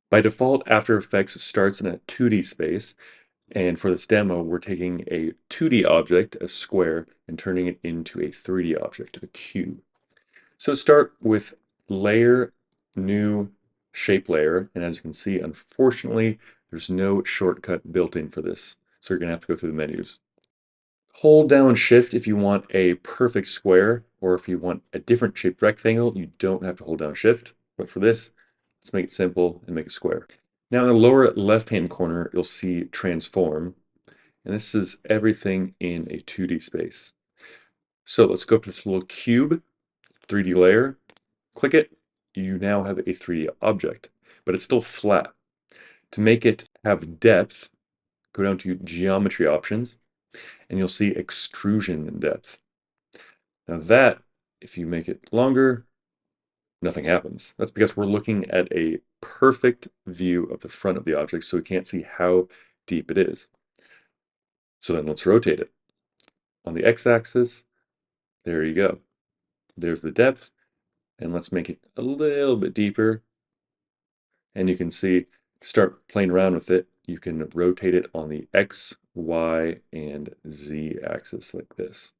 By default, After Effects starts in a 2D space, and for this demo, we're taking a 2D object, a square, and turning it into a 3D object, a cube. So start with Layer, New, Shape Layer, and as you can see, unfortunately, there's no shortcut built in for this, so you're going to have to go through the menus. Hold down Shift if you want a perfect square, or if you want a different shaped rectangle, you don't have to hold down Shift. But for this, let's make it simple and make a square. Now in the lower left-hand corner, you'll see Transform, and this is everything in a 2D space. So let's go up to this little cube, 3D layer, click it, you now have a 3D object, but it's still flat. To make it have depth, go down to Geometry Options, and you'll see Extrusion Depth. Now that, if you make it longer, nothing happens. That's because we're looking at a perfect view of the front of the object, so we can't see how deep it is. So then let's rotate it. On the x-axis, there you go. There's the depth, and let's make it a little bit deeper. And you can see, start playing around with it, you can rotate it on the X, Y, and Z axis like this.